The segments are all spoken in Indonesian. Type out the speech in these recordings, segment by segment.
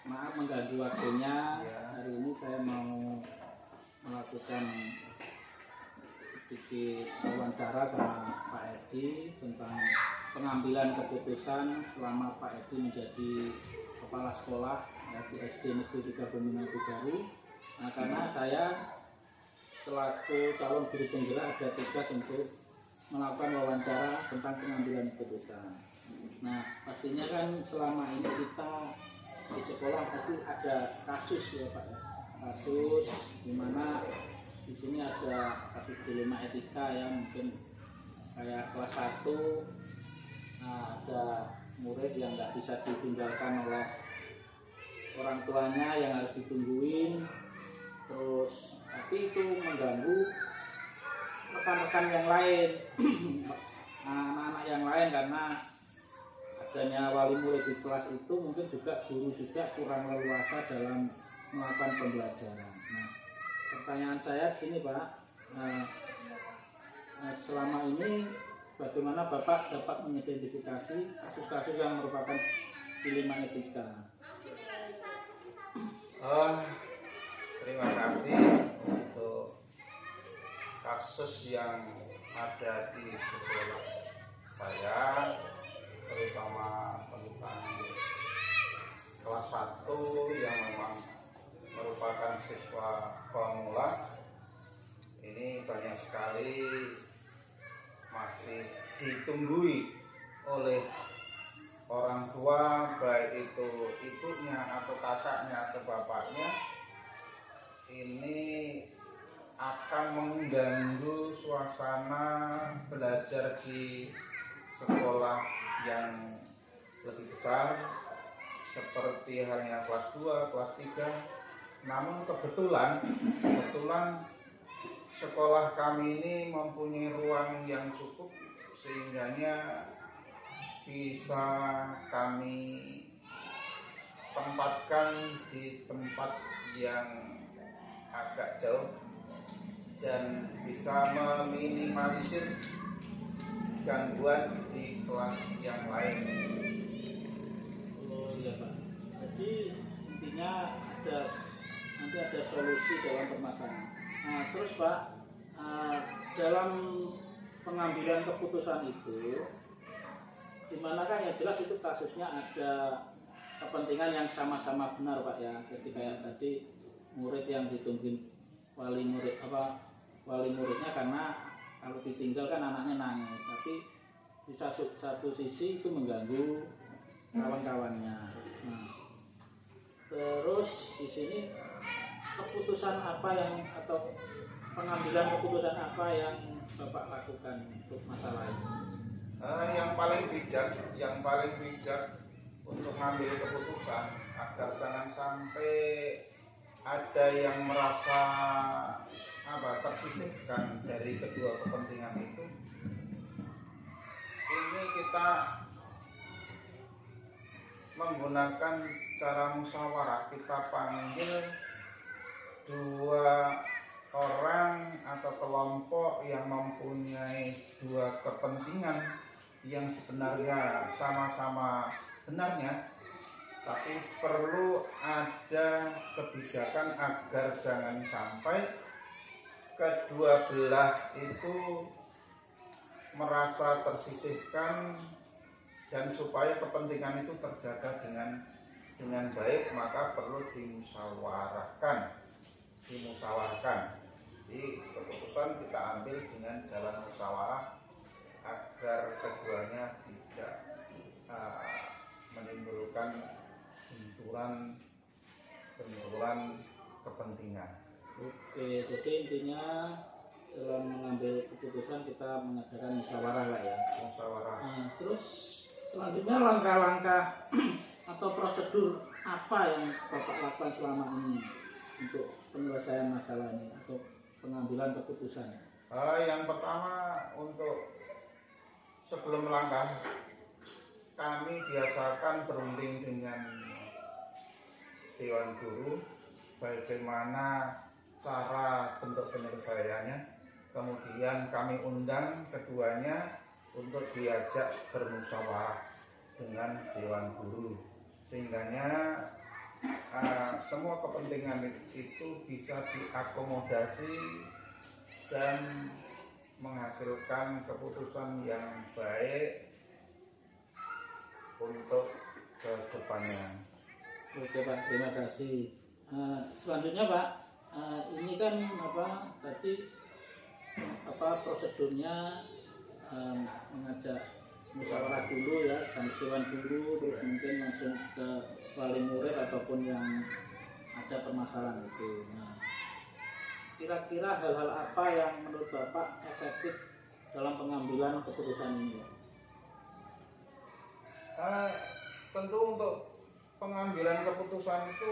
maaf mengganggu waktunya. Ya. Hari ini saya mau melakukan sedikit wawancara sama Pak Edi tentang pengambilan keputusan selama Pak Edi menjadi kepala sekolah di SD Negeri 3 Bominatu Baru. Nah, karena saya selaku calon guru penggerak ada tugas untuk melakukan wawancara tentang pengambilan keputusan. Nah, pastinya kan selama ini kita di sekolah pasti ada kasus ya Pak, kasus di mana di sini ada kasus dilema etika yang mungkin kayak kelas 1. Nah, ada murid yang nggak bisa ditinggalkan oleh orang tuanya yang harus ditungguin, terus tapi itu mengganggu rekan-rekan yang lain, anak-anak yang lain, karena adanya wali murid di kelas itu mungkin juga guru juga kurang leluasa dalam melakukan pembelajaran. Nah, pertanyaan saya gini Pak, selama ini bagaimana Bapak dapat mengidentifikasi kasus-kasus yang merupakan dilema etika? Terima kasih untuk kasus yang ada di sekolah saya, terutama tentang kelas 1 yang memang merupakan siswa pemula. Ini banyak sekali masih ditunggui oleh orang tua, baik itu ibunya atau kakaknya atau bapaknya. Ini akan mengganggu suasana belajar di sekolah yang lebih besar seperti halnya kelas 2, kelas 3. Namun kebetulan sekolah kami ini mempunyai ruang yang cukup sehingganya bisa kami tempatkan di tempat yang agak jauh dan bisa meminimalisir gangguan di kelas yang lain. Oh iya Pak, jadi intinya nanti ada solusi dalam permasalahan. Nah terus Pak, dalam pengambilan keputusan itu, dimana kan yang jelas itu kasusnya ada kepentingan yang sama-sama benar Pak ya, ketika yang tadi murid yang ditungguin wali muridnya karena kalau ditinggal kan anaknya nangis, tapi di satu sisi itu mengganggu kawan-kawannya. Nah, terus di sini keputusan apa atau pengambilan keputusan apa yang Bapak lakukan untuk masalah ini? Yang paling bijak untuk mengambil keputusan agar jangan sampai ada yang merasa tersisihkan dari kedua kepentingan itu. Ini kita menggunakan cara musyawarah. Kita panggil dua orang atau kelompok yang mempunyai dua kepentingan yang sebenarnya sama-sama benarnya, tapi perlu ada kebijakan agar jangan sampai kedua belah itu merasa tersisihkan, dan supaya kepentingan itu terjaga dengan baik maka perlu dimusyawarahkan. Jadi keputusan kita ambil dengan jalan musyawarah agar keduanya tidak menimbulkan benturan kepentingan. Oke, jadi intinya dalam mengambil keputusan kita mengadakan musyawarah lah ya. Musyawarah. Nah, terus selanjutnya langkah-langkah atau prosedur apa yang Bapak lakukan selama ini untuk penyelesaian masalah ini atau pengambilan keputusan? Yang pertama, untuk sebelum melangkah, kami biasakan berunding dengan Dewan Guru bagaimana cara bentuk penyelesaiannya. Kemudian kami undang keduanya untuk diajak bermusyawarah dengan Dewan Guru, sehingganya semua kepentingan itu bisa diakomodasi dan menghasilkan keputusan yang baik untuk kedepannya. Oke Pak, terima kasih. Selanjutnya Pak, ini kan tadi prosedurnya mengajak musyawarah dulu ya, dewan dulu, terus mungkin langsung ke wali murid ataupun yang ada permasalahan itu. Nah, kira-kira hal-hal apa yang menurut Bapak efektif dalam pengambilan keputusan ini? Tentu untuk pengambilan keputusan itu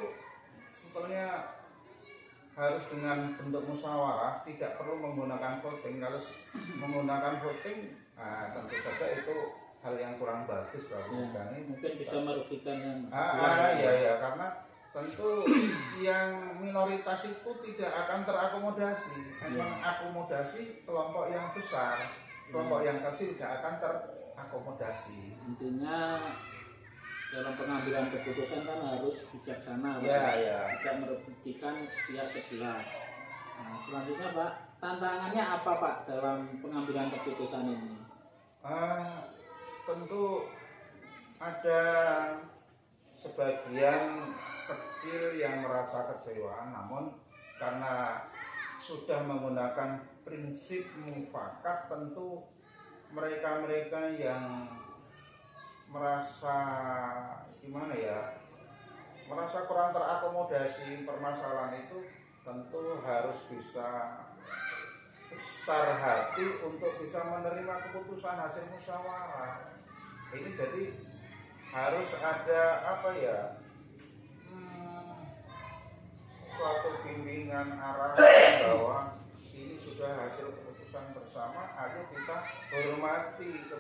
sebetulnya harus dengan bentuk musyawarah, tidak perlu menggunakan voting. Kalau menggunakan voting, tentu saja itu hal yang kurang bagus bagi kami. Mungkin bisa merugikan yang ya, karena tentu yang minoritas itu tidak akan terakomodasi. Mengakomodasi kelompok yang besar, kelompok yang kecil tidak akan terakomodasi. Intinya dalam pengambilan keputusan kan harus bijaksana, tidak merugikan pihak sebelah. Nah, selanjutnya Pak, tantangannya apa Pak dalam pengambilan keputusan ini? Tentu ada sebagian kecil yang merasa kecewa, namun karena sudah menggunakan prinsip mufakat, tentu mereka-mereka yang merasa merasa kurang terakomodasi permasalahan itu tentu harus bisa besar hati untuk bisa menerima keputusan hasil musyawarah. Ini jadi harus ada suatu bimbingan arahan bahwa ini sudah hasil keputusan bersama, ayo kita hormati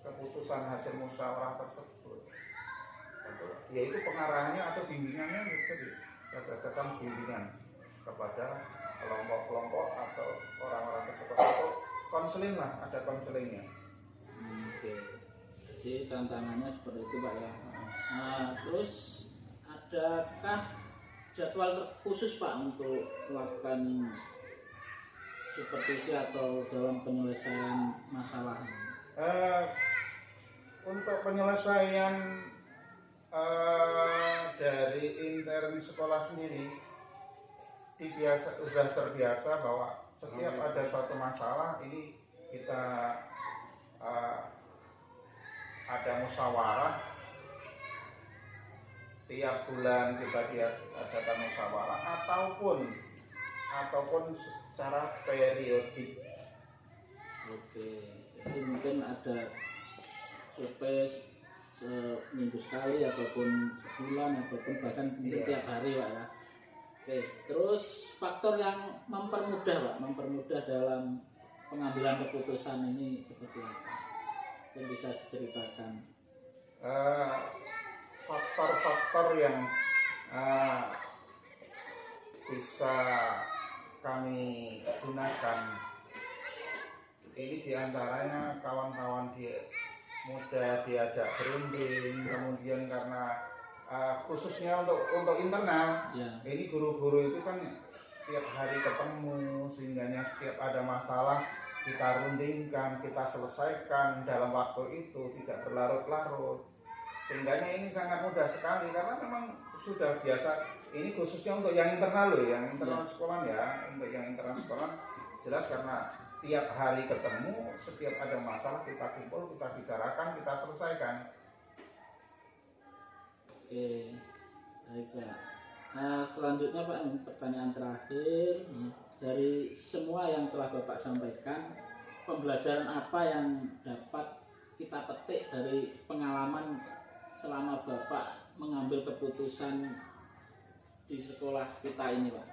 keputusan hasil musyawarah tersebut. Yaitu pengarahannya atau bimbingannya bisa dikatakan bimbingan kepada kelompok-kelompok atau orang-orang tersebut, atau konseling lah, ada konselingnya. Oke. Jadi tantangannya seperti itu Pak ya. Nah, terus adakah jadwal khusus Pak untuk melakukan supervisi atau dalam penyelesaian masalah? Untuk penyelesaian dari intern sekolah sendiri sudah terbiasa bahwa setiap ada suatu masalah ini kita ada musyawarah, tiap bulan kita adakan musyawarah ataupun secara periodik. Oke, jadi mungkin ada survei seminggu sekali ataupun sebulan ataupun bahkan mungkin tiap hari Pak ya. Oke, terus faktor yang mempermudah dalam pengambilan keputusan ini seperti apa? Yang bisa diceritakan? Faktor-faktor yang bisa kami gunakan ini diantaranya kawan-kawan muda diajak berunding, kemudian karena khususnya untuk internal, ini guru-guru itu kan tiap hari ketemu, sehingga setiap ada masalah kita rundingkan, kita selesaikan dalam waktu itu, tidak berlarut-larut. Sehingga ini sangat mudah sekali karena memang sudah biasa. Ini khususnya untuk yang internal loh, yang internal sekolah ya, untuk yang internal sekolah jelas karena tiap hari ketemu, setiap ada masalah kita kumpul, kita bicarakan, kita selesaikan. Oke, baik Pak. Nah, selanjutnya Pak, pertanyaan terakhir. Dari semua yang telah Bapak sampaikan, pembelajaran apa yang dapat kita petik dari pengalaman selama Bapak mengambil keputusan di sekolah kita ini Pak?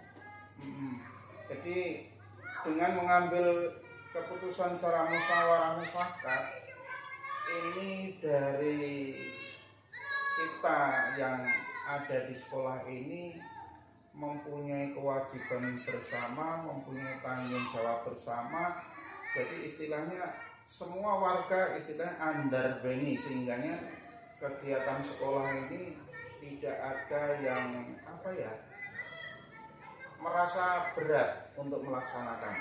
Jadi dengan mengambil keputusan secara musyawarah mufakat ini dari kita yang ada di sekolah ini mempunyai kewajiban bersama, mempunyai tanggung jawab bersama. Jadi istilahnya semua warga istilahnya andarbeni, sehingganya kegiatan sekolah ini tidak ada yang merasa berat untuk melaksanakan.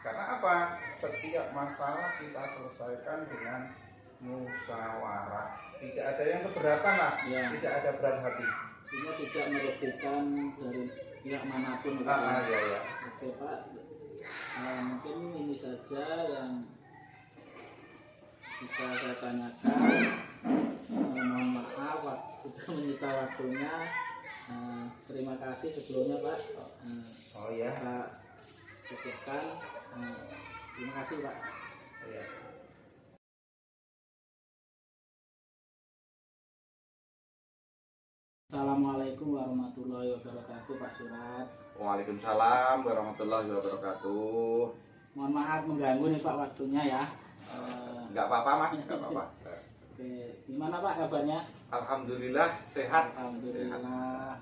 Karena apa? Setiap masalah kita selesaikan dengan musyawarah. Tidak ada yang keberatan lah, ya. Tidak ada berat hati. Ini tidak merugikan dari pihak manapun. Ya. Oke Pak, mungkin ini saja yang bisa saya tanyakan. Mohon maaf sudah menyita waktunya. Terima kasih sebelumnya Pak. Kita cukupkan. Terima kasih Pak. Ya. Assalamualaikum warahmatullahi wabarakatuh Pak Surat. Waalaikumsalam warahmatullahi wabarakatuh. Mohon maaf mengganggu nih Pak waktunya ya. Enggak apa-apa Mas, enggak apa-apa. Oke, gimana Pak kabarnya? Alhamdulillah sehat. Alhamdulillah.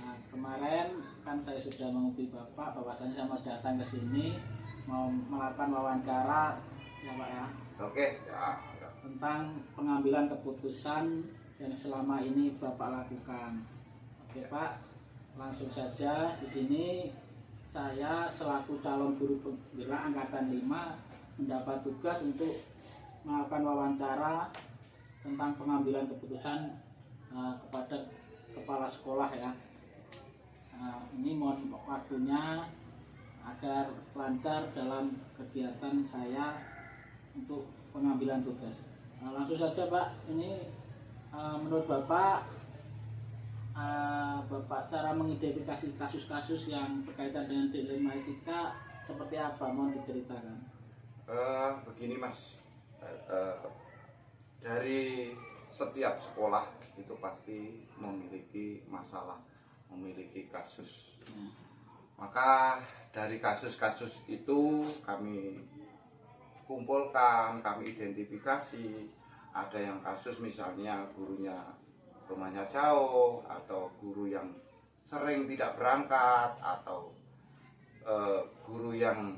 Nah, kemarin kan saya sudah menghubungi Bapak bahwasanya saya mau datang ke sini mau melakukan wawancara ya Pak ya. Oke, ya. Tentang pengambilan keputusan yang selama ini Bapak lakukan. Oke Pak, langsung saja di sini saya selaku calon guru penggerak angkatan 5 mendapat tugas untuk melakukan wawancara tentang pengambilan keputusan kepada kepala sekolah ya. Ini mohon waktunya agar lancar dalam kegiatan saya untuk pengambilan tugas. Langsung saja Pak, ini menurut Bapak cara mengidentifikasi kasus-kasus yang berkaitan dengan dilema etika seperti apa? Mohon diceritakan. Begini Mas, dari setiap sekolah itu pasti memiliki masalah, memiliki kasus. Maka dari kasus-kasus itu kami kumpulkan, kami identifikasi. Ada yang kasus misalnya gurunya rumahnya jauh, atau guru yang sering tidak berangkat, atau guru yang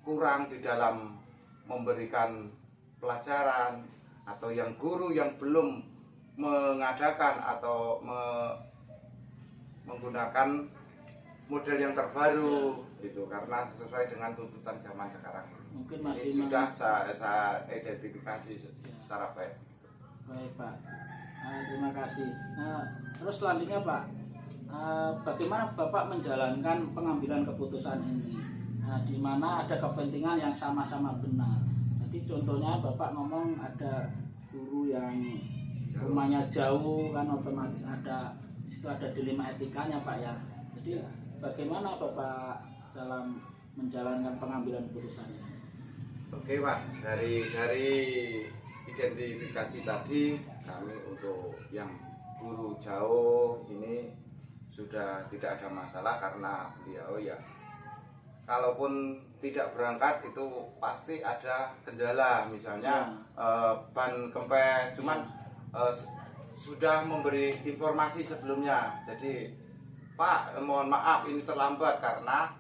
kurang di dalam memberikan pelajaran, atau yang guru yang belum mengadakan atau menggunakan model yang terbaru gitu, karena sesuai dengan tuntutan zaman sekarang. Mungkin ini masih sudah saya identifikasi secara baik. Baik Pak, terima kasih. Terus selanjutnya Pak, bagaimana Bapak menjalankan pengambilan keputusan ini? Di mana ada kepentingan yang sama-sama benar. Jadi contohnya Bapak ngomong ada guru yang rumahnya jauh, kan otomatis situ ada dilema etikanya Pak ya. Jadi bagaimana Bapak dalam menjalankan pengambilan keputusan ini? Oke Pak, dari identifikasi tadi kami untuk yang guru jauh ini sudah tidak ada masalah, karena beliau ya kalaupun tidak berangkat itu pasti ada kendala, misalnya ban kempes, cuman sudah memberi informasi sebelumnya. Jadi Pak, mohon maaf ini terlambat karena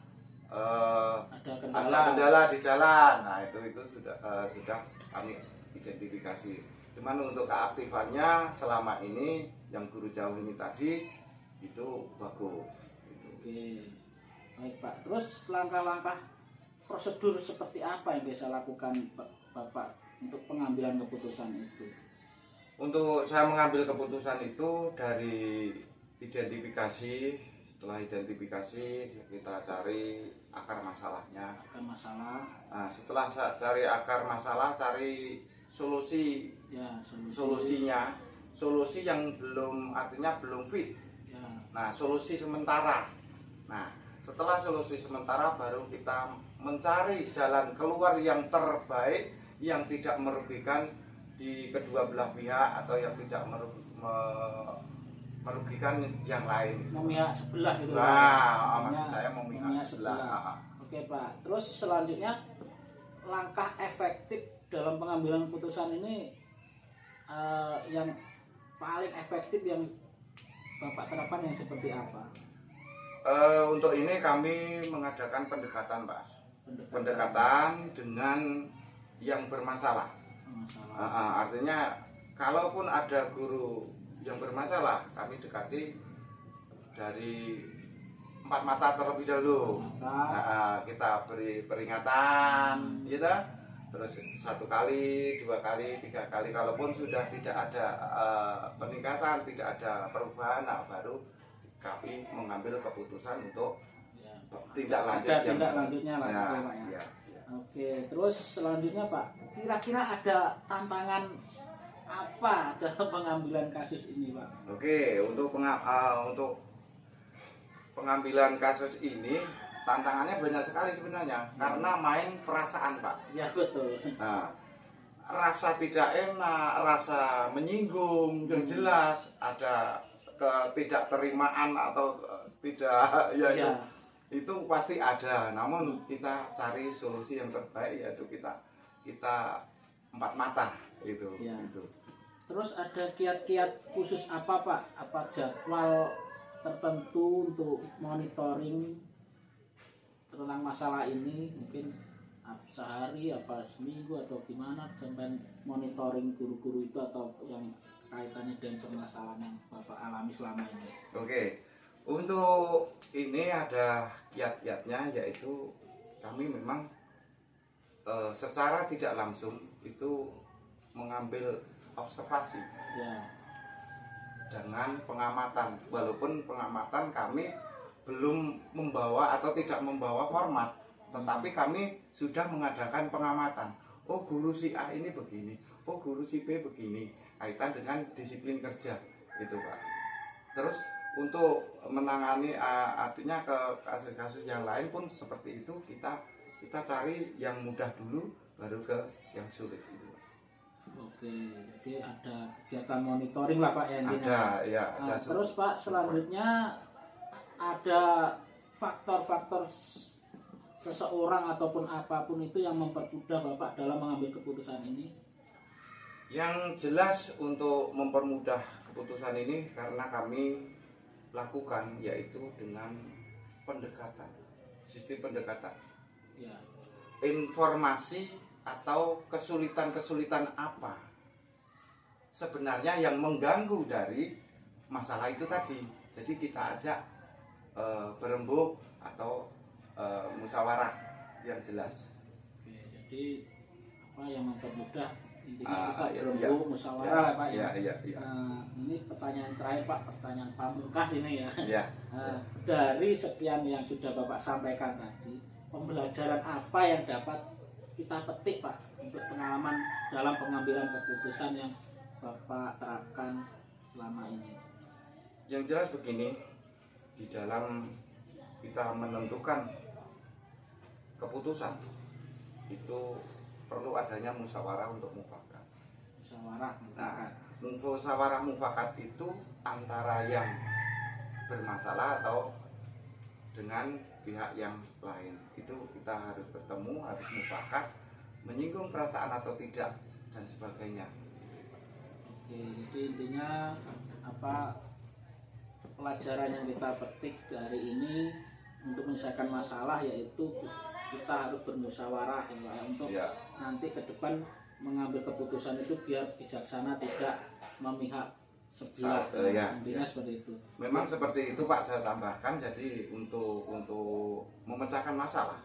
ada kendala di jalan. Nah itu sudah kami identifikasi. Cuman untuk keaktifannya selama ini yang guru jauh ini tadi itu bagus. Oke, baik Pak. Terus langkah-langkah prosedur seperti apa yang bisa lakukan Bapak untuk pengambilan keputusan itu? Untuk saya mengambil keputusan itu dari identifikasi. Setelah identifikasi kita cari akar masalahnya. Akar masalah. Nah, setelah cari akar masalah, cari solusi. Ya, solusinya. Solusi yang belum, artinya belum fit. Ya. Nah, solusi sementara. Nah, setelah solusi sementara baru kita mencari jalan keluar yang terbaik, yang tidak merugikan di kedua belah pihak atau yang tidak merugikan yang lain. Memihak sebelah gitu. Nah, maksud saya memihak sebelah. Oke Pak. Terus selanjutnya langkah efektif dalam pengambilan keputusan ini yang paling efektif yang Bapak terapkan yang seperti apa? Untuk ini kami mengadakan pendekatan, Pak. Pendekatan dengan yang bermasalah. Artinya kalaupun ada guru yang bermasalah, kami dekati dari 4 mata terlebih dahulu. Nah, kita beri peringatan, gitu. Terus 1 kali, 2 kali, 3 kali. Kalaupun sudah tidak ada peningkatan, tidak ada perubahan, nah, baru kami mengambil keputusan untuk tindak lanjut. Ada tindak lanjutnya lah, ya, Pak ya. Ya. Oke, terus selanjutnya Pak, kira-kira ada tantangan apa dalam pengambilan kasus ini Pak? Oke, untuk pengambilan kasus ini tantangannya banyak sekali sebenarnya, karena main perasaan Pak. Ya betul. Nah, rasa tidak enak, rasa menyinggung, yang jelas ada ketidakterimaan atau tidak ya. Itu pasti ada. Namun kita cari solusi yang terbaik, yaitu kita 4 mata itu. Ya. Itu. Terus ada kiat-kiat khusus apa Pak? Apa jadwal tertentu untuk monitoring tentang masalah ini? Mungkin sehari, apa seminggu atau gimana sampai monitoring guru-guru itu atau yang kaitannya dengan permasalahan yang Bapak alami selama ini? Oke. Untuk ini ada kiat-kiatnya, yaitu kami memang secara tidak langsung itu mengambil observasi dengan pengamatan. Walaupun pengamatan kami belum membawa atau tidak membawa format, tetapi kami sudah mengadakan pengamatan. Oh, guru si A ini begini, oh guru si B begini, kaitan dengan disiplin kerja, gitu Pak. Terus untuk menangani artinya ke kasus-kasus yang lain pun seperti itu, kita cari yang mudah dulu baru ke yang sulit itu. Oke, jadi ada kegiatan monitoring lah Pak ya intinya. Ada, ya. Nah, terus Pak selanjutnya ada faktor-faktor seseorang ataupun apapun itu yang mempermudah Bapak dalam mengambil keputusan ini? Yang jelas untuk mempermudah keputusan ini karena kami lakukan yaitu dengan pendekatan, sistem pendekatan. Ya. Informasi atau kesulitan-kesulitan apa sebenarnya yang mengganggu dari masalah itu tadi. Jadi kita ajak berembuk atau musyawarah yang jelas. Oke, jadi apa yang mempermudah intinya kita berembuk musyawarah lah Pak ya. Ya. Ini pertanyaan terakhir Pak, pertanyaan pamungkas ini ya. Ya. Dari sekian yang sudah Bapak sampaikan tadi, pembelajaran apa yang dapat kita petik Pak untuk pengalaman dalam pengambilan keputusan yang Bapak terapkan selama ini? Yang jelas begini, di dalam kita menentukan keputusan itu perlu adanya musyawarah untuk mufakat. Musyawarah mufakat. Nah, musyawarah mufakat itu antara yang bermasalah atau dengan pihak yang lain. Itu kita harus bertemu, harus mufakat, menyinggung perasaan atau tidak dan sebagainya. Oke, jadi intinya apa pelajaran yang kita petik dari ini untuk menyelesaikan masalah yaitu kita harus bermusyawarah ya, untuk nanti ke depan mengambil keputusan itu biar bijaksana, tidak memihak sebelah. Intinya seperti itu. Memang seperti itu Pak, saya tambahkan. Jadi untuk memecahkan masalah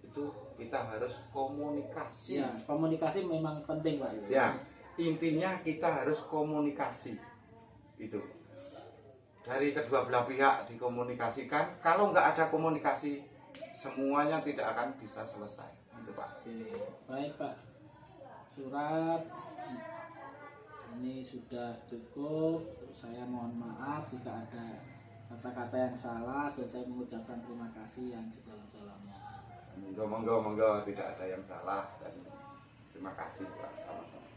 itu kita harus komunikasi. Ya, komunikasi memang penting Pak itu. Ya, intinya kita harus komunikasi itu. Dari kedua belah pihak dikomunikasikan. Kalau nggak ada komunikasi, semuanya tidak akan bisa selesai. Itu Pak. Oke, baik Pak. Surat ini sudah cukup. Saya mohon maaf jika ada kata-kata yang salah dan saya mengucapkan terima kasih yang sedalam-dalamnya. Monggo tidak ada yang salah dan terima kasih Pak, sama-sama.